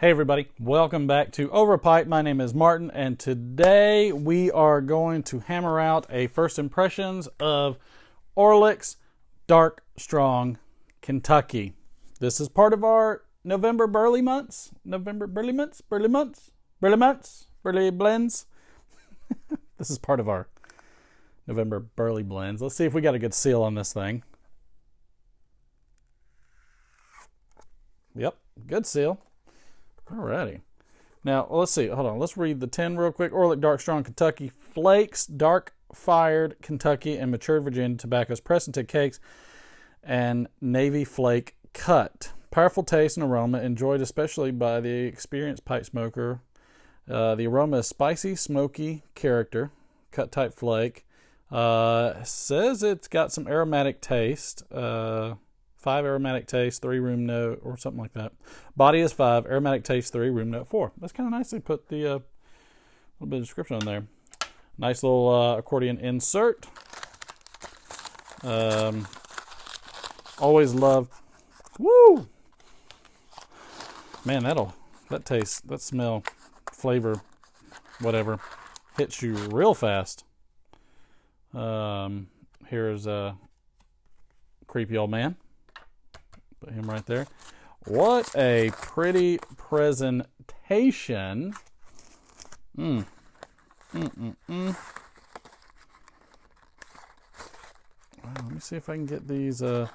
Hey everybody, welcome back to Over a Pipe. My name is Martin, and today we are going to hammer out a first impressions of Orlik's Dark Strong Kentucky. This is part of our November burley months. Burley blends. This is part of our November burley blends. Let's see if we got a good seal on this thing. Yep, good seal. Alrighty. Now, let's see. Hold on. Let's read the 10 real quick. Orlik Dark Strong Kentucky Flakes, Dark Fired Kentucky, and Matured Virginia Tobaccos pressed into cakes and Navy Flake cut. Powerful taste and aroma, enjoyed especially by the experienced pipe smoker. The aroma is spicy, smoky character, cut type flake. Says it's got some aromatic taste. 5 aromatic taste, 3 room note, or something like that. Body is 5, aromatic taste 3, room note 4. That's kind of nice. They put the little bit of description on there. Nice little accordion insert. Always love. Woo! Man, that taste, that smell, flavor, whatever, hits you real fast. Here's a creepy old man. Put him right there. What a pretty presentation. Let me see if I can get these, see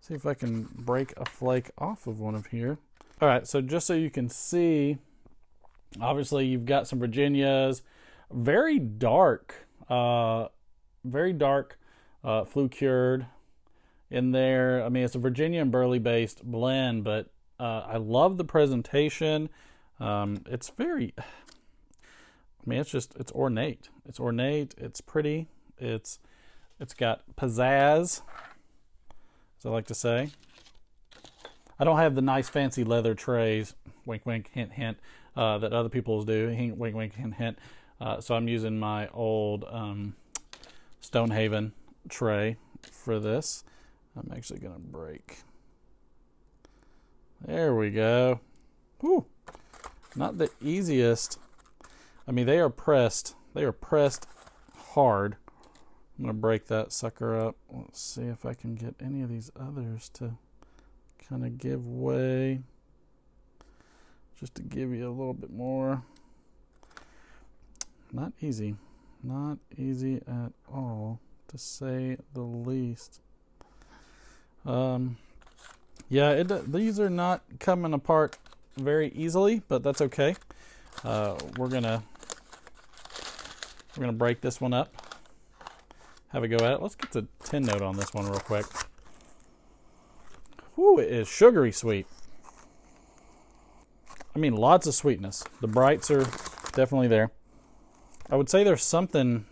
if I can break a flake off of one of here. All right, so just so you can see, obviously you've got some Virginias, very dark, flue cured in there. I mean, it's a Virginia and burley based blend, but I love the presentation. It's very, I mean, it's ornate. It's ornate. It's pretty. It's got pizzazz, as I like to say. I don't have the nice fancy leather trays, wink wink hint hint, that other people's do, wink wink hint hint. So I'm using my old Stonehaven tray for this. I'm actually going to break. There we go. Whew. Not the easiest. I mean, they are pressed. They are pressed hard. I'm going to break that sucker up. Let's see if I can get any of these others to kind of give way. Just to give you a little bit more. Not easy. Not easy at all, to say the least. Yeah, these are not coming apart very easily, but that's okay. We're gonna break this one up. Have a go at it. Let's get the 10 note on this one real quick. Whew, it is sugary sweet. I mean, lots of sweetness. The brights are definitely there. I would say there's some kind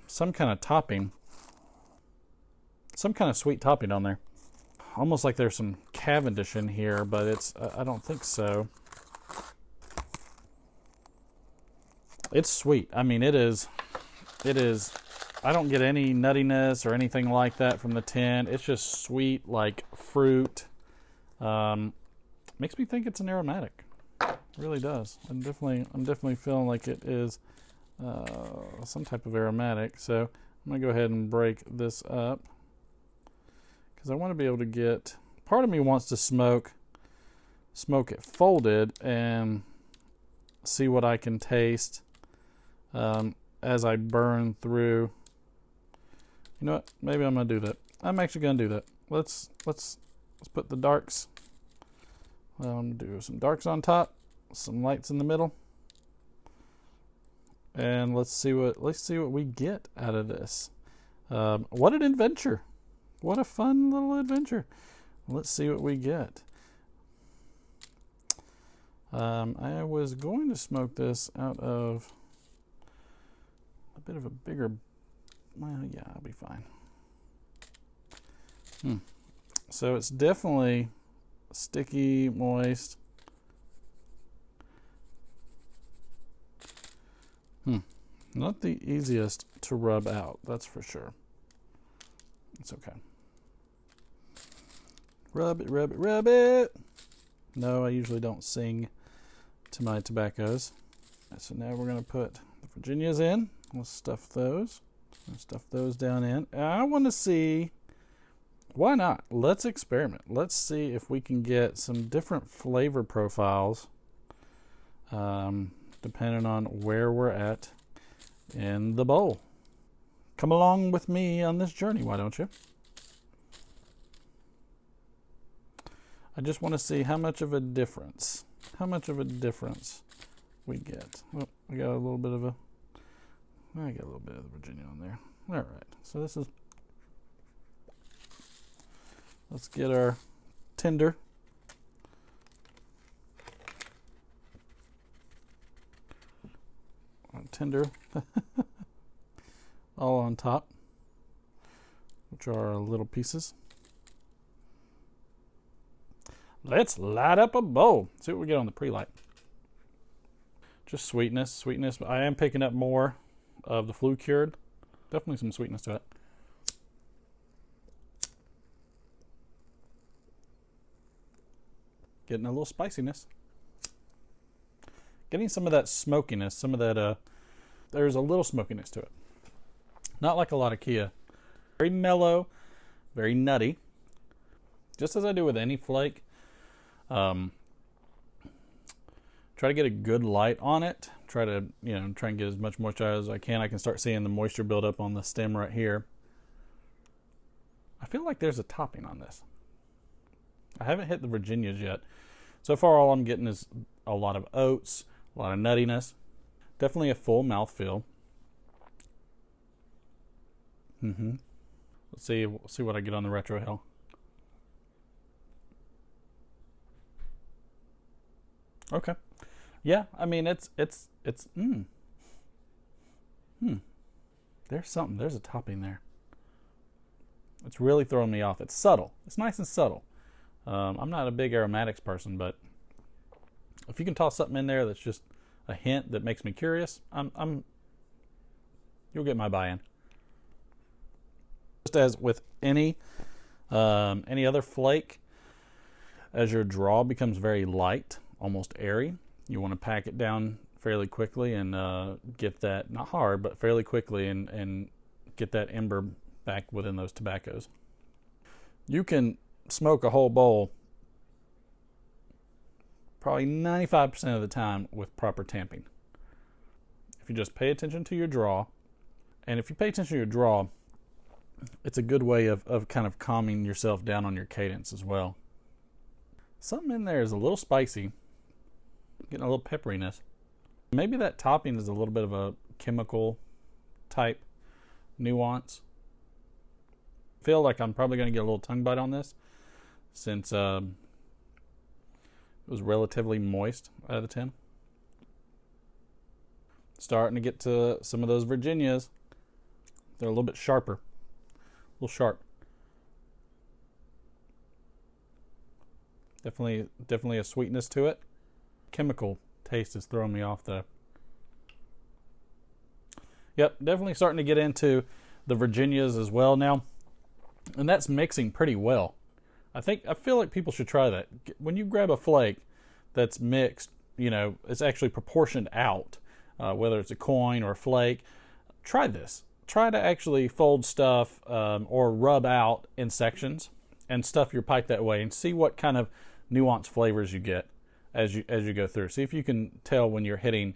of topping, some kind of sweet topping on there. Almost like there's some Cavendish in here, but it's, I don't think so. It's sweet. I mean, it is, I don't get any nuttiness or anything like that from the tin. It's just sweet, like fruit. Makes me think it's an aromatic. It really does. I'm definitely feeling like it is some type of aromatic. So I'm going to go ahead and break this up, because I want to be able to get, part of me wants to smoke it folded and see what I can taste as I burn through. You know what? Maybe I'm going to do that. I'm actually going to do that. Let's put the darks. I'm going to do some darks on top, some lights in the middle, and let's see what we get out of this. What an adventure! What a fun little adventure. Let's see what we get. I was going to smoke this out of a bit of a bigger, well, yeah, I'll be fine. So it's definitely sticky, moist. Not the easiest to rub out, that's for sure. It's okay. Rub it, rub it, rub it. No, I usually don't sing to my tobaccos. So now we're going to put the Virginias in. We'll stuff those. I'll stuff those down in. I want to see, why not? Let's experiment. Let's see if we can get some different flavor profiles depending on where we're at in the bowl. Come along with me on this journey, why don't you? I just want to see how much of a difference we get. Oh, I got a little bit of the Virginia on there. All right, so this is, let's get our tender. All on top, which are our little pieces. Let's light up a bowl. See what we get on the pre-light. Just sweetness. I am picking up more of the flue cured. Definitely some sweetness to it. Getting a little spiciness. Getting some of that smokiness, some of that, there's a little smokiness to it. Not like a lot of Kia. Very mellow, very nutty. Just as I do with any flake. Try to get a good light on it. Try and get as much moisture as I can. I can start seeing the moisture build up on the stem right here. I feel like there's a topping on this. I haven't hit the Virginias yet. So far, all I'm getting is a lot of oats, a lot of nuttiness. Definitely a full mouthfeel. Let's see what I get on the Retro Hill. Okay. Yeah, I mean it's There's something. There's a topping there. It's really throwing me off. It's subtle. It's nice and subtle. I'm not a big aromatics person, but if you can toss something in there that's just a hint that makes me curious, you'll get my buy-in. Just as with any other flake, as your draw becomes very light, almost airy, you want to pack it down fairly quickly and get that, not hard, but fairly quickly and get that ember back within those tobaccos. You can smoke a whole bowl probably 95% of the time with proper tamping. If you just pay attention to your draw, and if you pay attention to your draw, it's a good way of kind of calming yourself down on your cadence as well. Something in there is a little spicy, getting a little pepperiness. Maybe that topping is a little bit of a chemical type nuance. I feel like I'm probably going to get a little tongue bite on this since it was relatively moist out of the tin. Starting to get to some of those Virginias. They're a little bit sharper. A little sharp. Definitely a sweetness to it. Chemical taste is throwing me off though. Yep, definitely starting to get into the Virginias as well now. And that's mixing pretty well. I feel like people should try that. When you grab a flake that's mixed, it's actually proportioned out, whether it's a coin or a flake, try this. Try to actually fold stuff or rub out in sections and stuff your pipe that way and see what kind of nuanced flavors you get as you go through. See if you can tell when you're hitting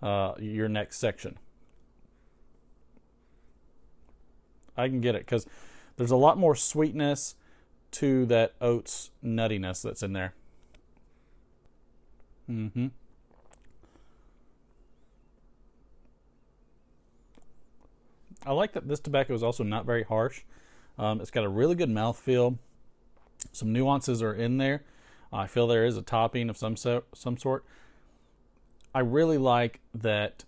your next section. I can get it because there's a lot more sweetness to that oats nuttiness that's in there. I like that this tobacco is also not very harsh. It's got a really good mouthfeel. Some nuances are in there. I feel there is a topping of some sort. I really like that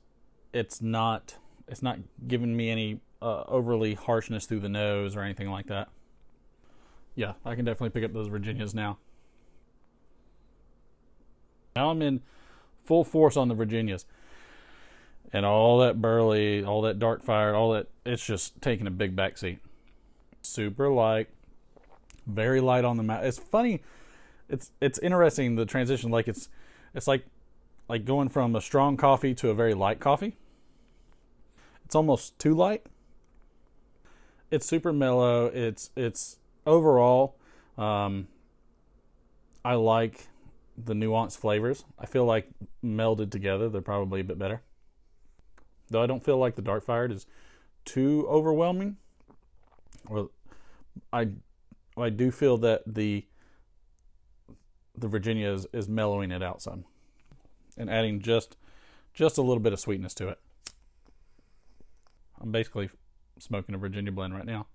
it's not giving me any overly harshness through the nose or anything like that. Yeah, I can definitely pick up those Virginias now. Now I'm in full force on the Virginias. And all that burley, all that dark fire, all that, it's just taking a big backseat. Super light, very light on the mouth. It's funny, it's interesting, the transition. Like it's like like going from a strong coffee to a very light coffee. It's almost too light. It's super mellow. It's overall, I like the nuanced flavors. I feel like melded together, they're probably a bit better. Though I don't feel like the Dark Fired is too overwhelming. Or I do feel that the Virginia is mellowing it out some and adding just a little bit of sweetness to it. I'm basically smoking a Virginia blend right now.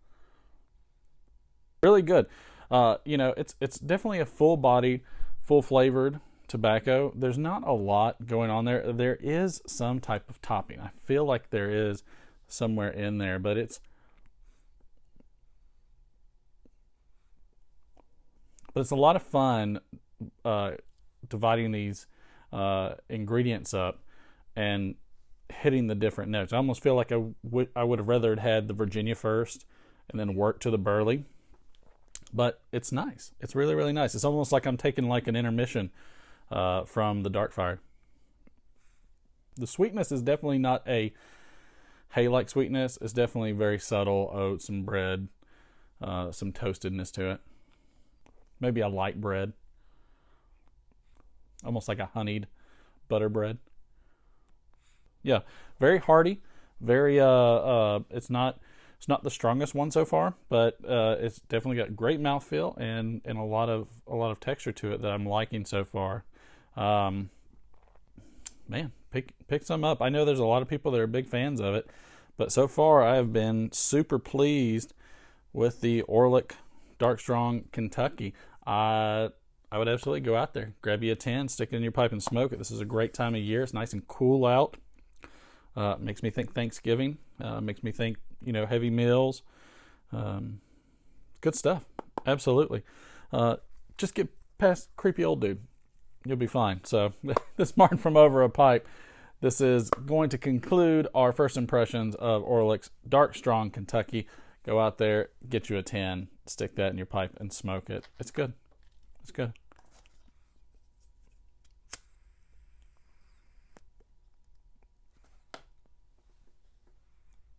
Really good. It's definitely a full-bodied, full-flavored tobacco. There's not a lot going on there. There is some type of topping. I feel like there is somewhere in there, but it's a lot of fun dividing these ingredients up and hitting the different notes. I almost feel like I would have rather had the Virginia first and then work to the burley. But it's nice. It's really, really nice. It's almost like I'm taking like an intermission from the Dark Fire. The sweetness is definitely not a hay-like sweetness. It's definitely very subtle. Oats and bread, some toastedness to it. Maybe a light bread. Almost like a honeyed butter bread. Yeah, very hearty. Very it's not the strongest one so far, but it's definitely got great mouthfeel and a lot of texture to it that I'm liking so far. Man, pick some up. I know there's a lot of people that are big fans of it, but so far I have been super pleased with the Orlik Dark Strong Kentucky. I would absolutely go out there, grab you a 10, stick it in your pipe and smoke it. This is a great time of year. It's nice and cool out. Makes me think Thanksgiving. Makes me think, heavy meals. Good stuff. Absolutely. Just get past creepy old dude. You'll be fine. So this is Martin from Over a Pipe. This is going to conclude our first impressions of Orlik's Dark Strong Kentucky. Go out there, get you a 10, stick that in your pipe and smoke it. It's good. It's good.